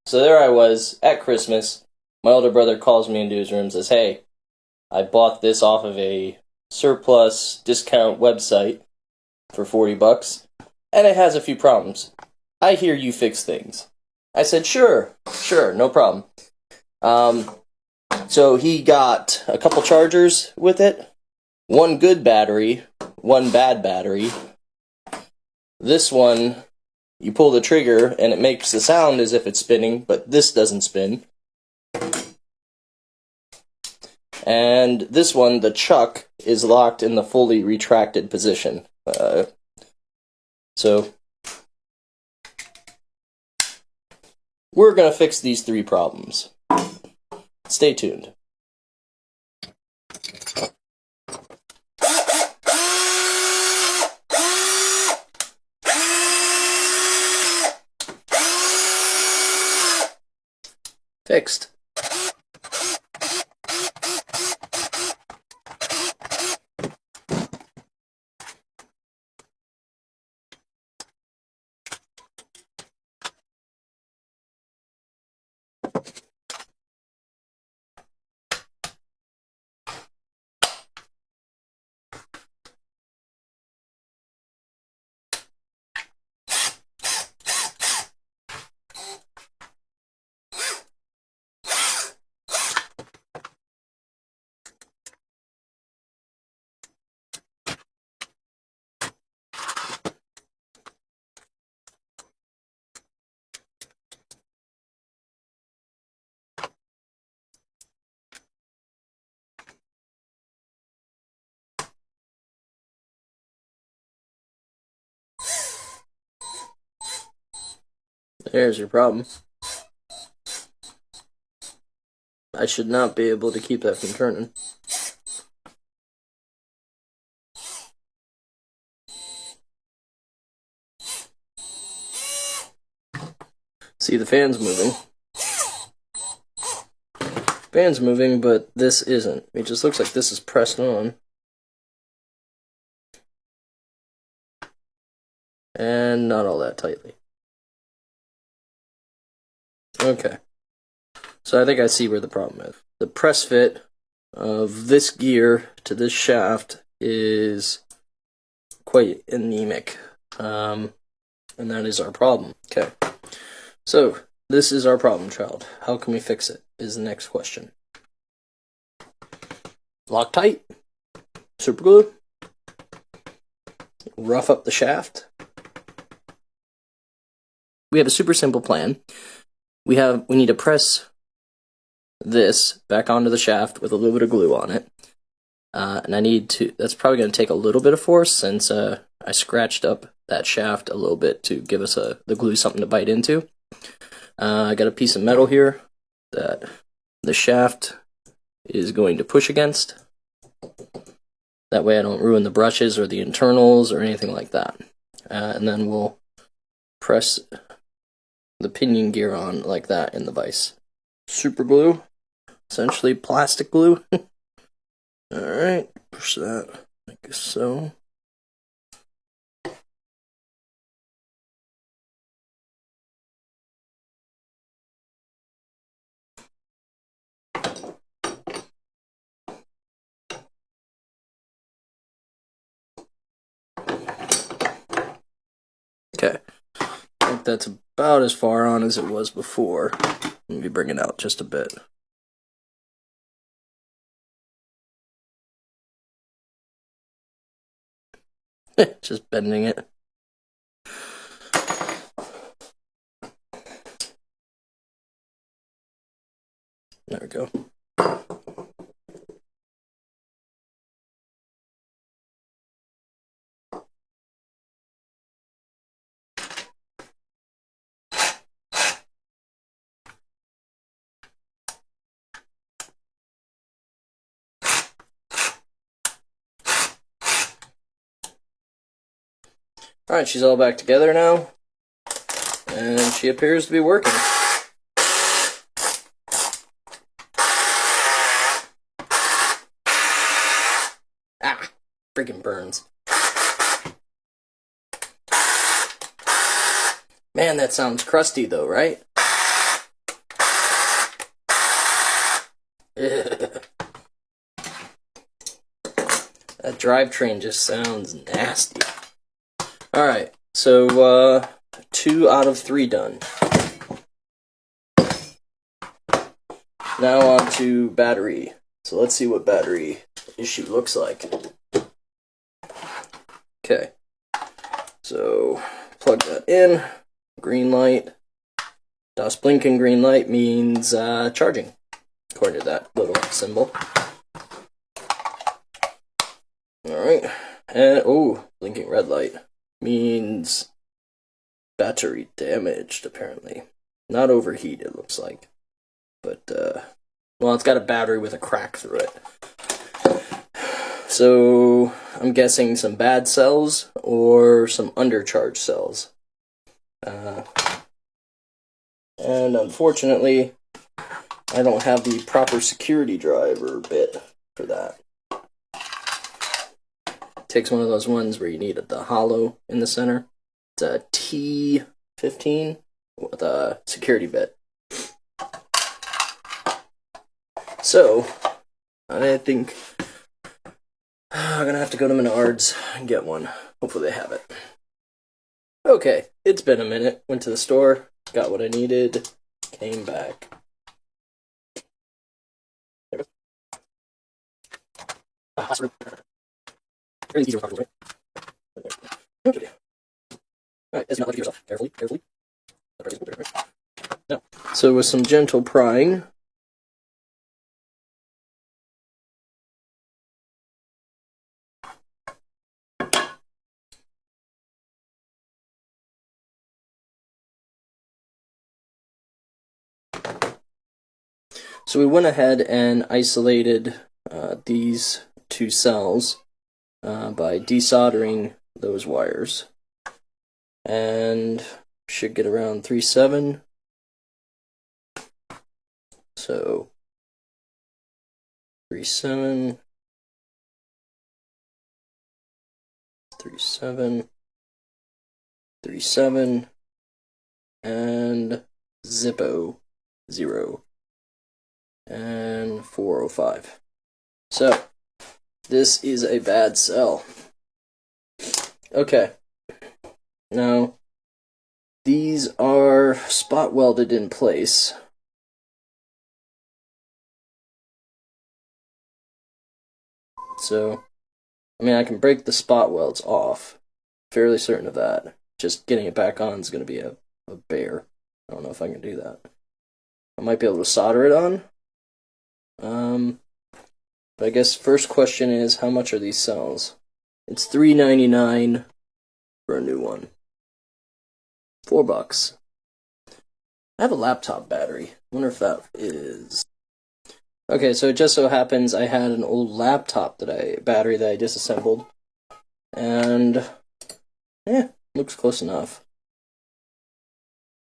So there I was at Christmas. My older brother calls me into his room and says, "Hey, I bought this off of a surplus discount website for $40, and it has a few problems. I hear you fix things." I said, sure, no problem. So he got a couple chargers with it, one good battery, one bad battery. This one, you pull the trigger and it makes the sound as if it's spinning, but this doesn't spin. And this one, the chuck, is locked in the fully retracted position. So we're going to fix these 3 problems. Stay tuned. Fixed. There's your problem. I should not be able to keep that from turning. See, the fan's moving. Fan's moving, but this isn't. It just looks like this is pressed on. And not all that tightly. Okay. So I think I see where the problem is. The press fit of this gear to this shaft is quite anemic. And that is our problem. Okay. So, this is our problem child. How can we fix it? Is the next question. Loctite, super glue, rough up the shaft. We have a super simple plan. We need to press this back onto the shaft with a little bit of glue on it. And that's probably going to take a little bit of force since I scratched up that shaft a little bit to give us the glue something to bite into. I got a piece of metal here that the shaft is going to push against. That way I don't ruin the brushes or the internals or anything like that. And then we'll press the pinion gear on like that in the vise. Super glue, essentially plastic glue. Alright, push that like so. Okay, I think that's about as far on as it was before. Let me bring it out just a bit. Just bending it. There we go. Alright, she's all back together now, and she appears to be working. Ah, freaking burns. Man, that sounds crusty though, right? drivetrain just sounds nasty. Alright, so 2 out of 3 done. Now on to battery. So let's see what battery issue looks like. Okay, so plug that in. Green light. Das blinking green light means charging, according to that little symbol. Alright, and oh, blinking red light means battery damaged, apparently. Not overheat, it looks like. But, well, it's got a battery with a crack through it. So, I'm guessing some bad cells or some undercharged cells. And unfortunately, I don't have the proper security driver bit for that. It takes one of those ones where you need the hollow in the center. It's a T15 with a security bit. So, I think I'm gonna have to go to Menards and get one. Hopefully they have it. Okay, it's been a minute. Went to the store, got what I needed, came back. There it goes. Really easier with right? Okay. Alright, it's not left yourself. Carefully, carefully. No. So with some gentle prying, so we went ahead and isolated these 2 cells by desoldering those wires. And should get around 3.7. So 3.7, 3.7, 3.7, and Zippo 0. And 405. So, this is a bad cell. Okay. Now, these are spot welded in place. So, I mean, I can break the spot welds off. Fairly certain of that. Just getting it back on is going to be a bear. I don't know if I can do that. I might be able to solder it on. But I guess first question is, how much are these cells? It's $3.99 for a new one. $4. I have a laptop battery. Wonder if that is... Okay, so it just so happens I had an old laptop battery that I disassembled. And, looks close enough.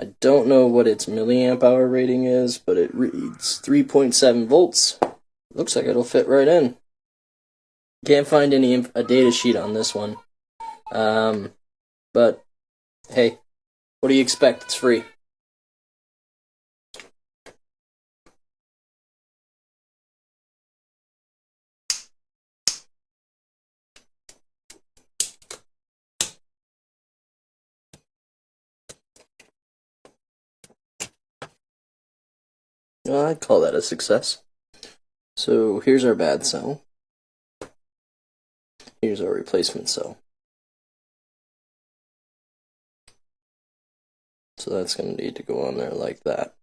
I don't know what its milliamp hour rating is, but it reads 3.7 volts. Looks like it'll fit right in. Can't find a data sheet on this one. But, hey, what do you expect? It's free. Well, I'd call that a success. So here's our bad cell. Here's our replacement cell. So that's going to need to go on there like that.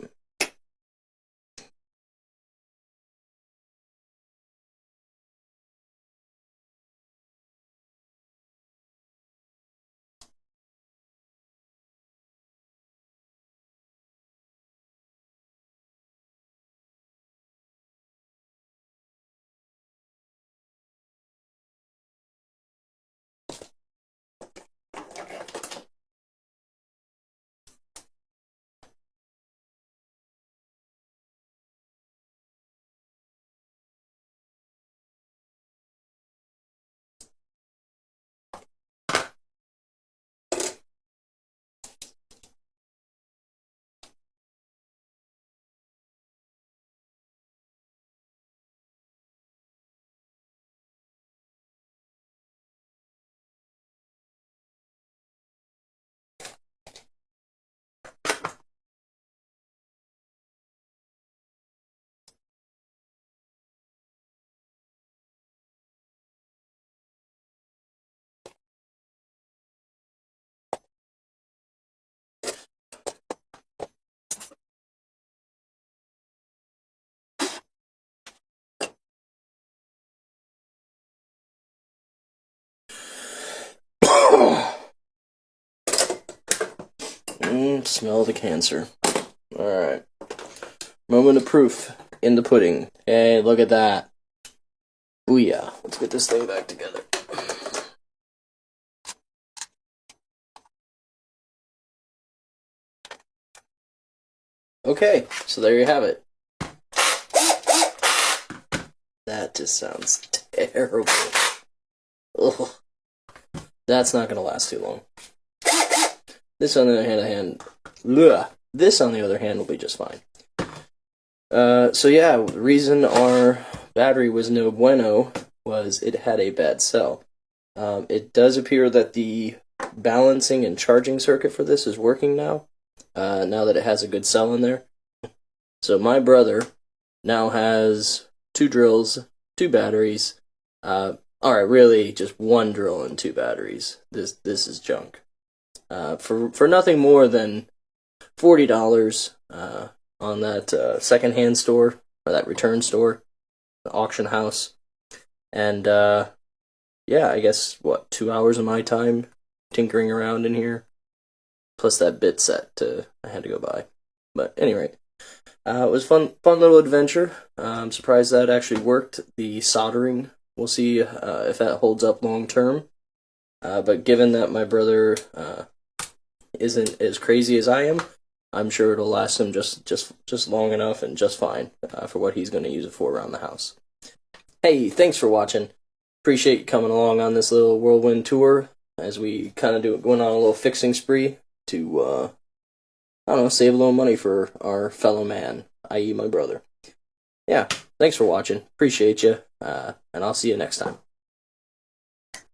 Smell the cancer. Alright. Moment of proof in the pudding. Hey, look at that. Booyah. Let's get this thing back together. Okay, so there you have it. That just sounds terrible. Ugh. That's not going to last too long. This, on the other hand, will be just fine. So yeah, the reason our battery was no bueno was it had a bad cell. It does appear that the balancing and charging circuit for this is working now, now that it has a good cell in there. So my brother now has 2 drills, 2 batteries. Alright, really just 1 drill and 2 batteries. This is junk. For nothing more than $40 on that secondhand store, or that return store, the auction house. And yeah, I guess, 2 hours of my time tinkering around in here, plus that bit set I had to go buy. But anyway, it was fun little adventure. I'm surprised that actually worked. The soldering, we'll see if that holds up long term. But given that my brother isn't as crazy as I am, I'm sure it'll last him just long enough and just fine for what he's going to use it for around the house. Hey, thanks for watching. Appreciate you coming along on this little whirlwind tour as we kind of going on a little fixing spree to, I don't know, save a little money for our fellow man, i.e. my brother. Yeah, thanks for watching. Appreciate you, and I'll see you next time.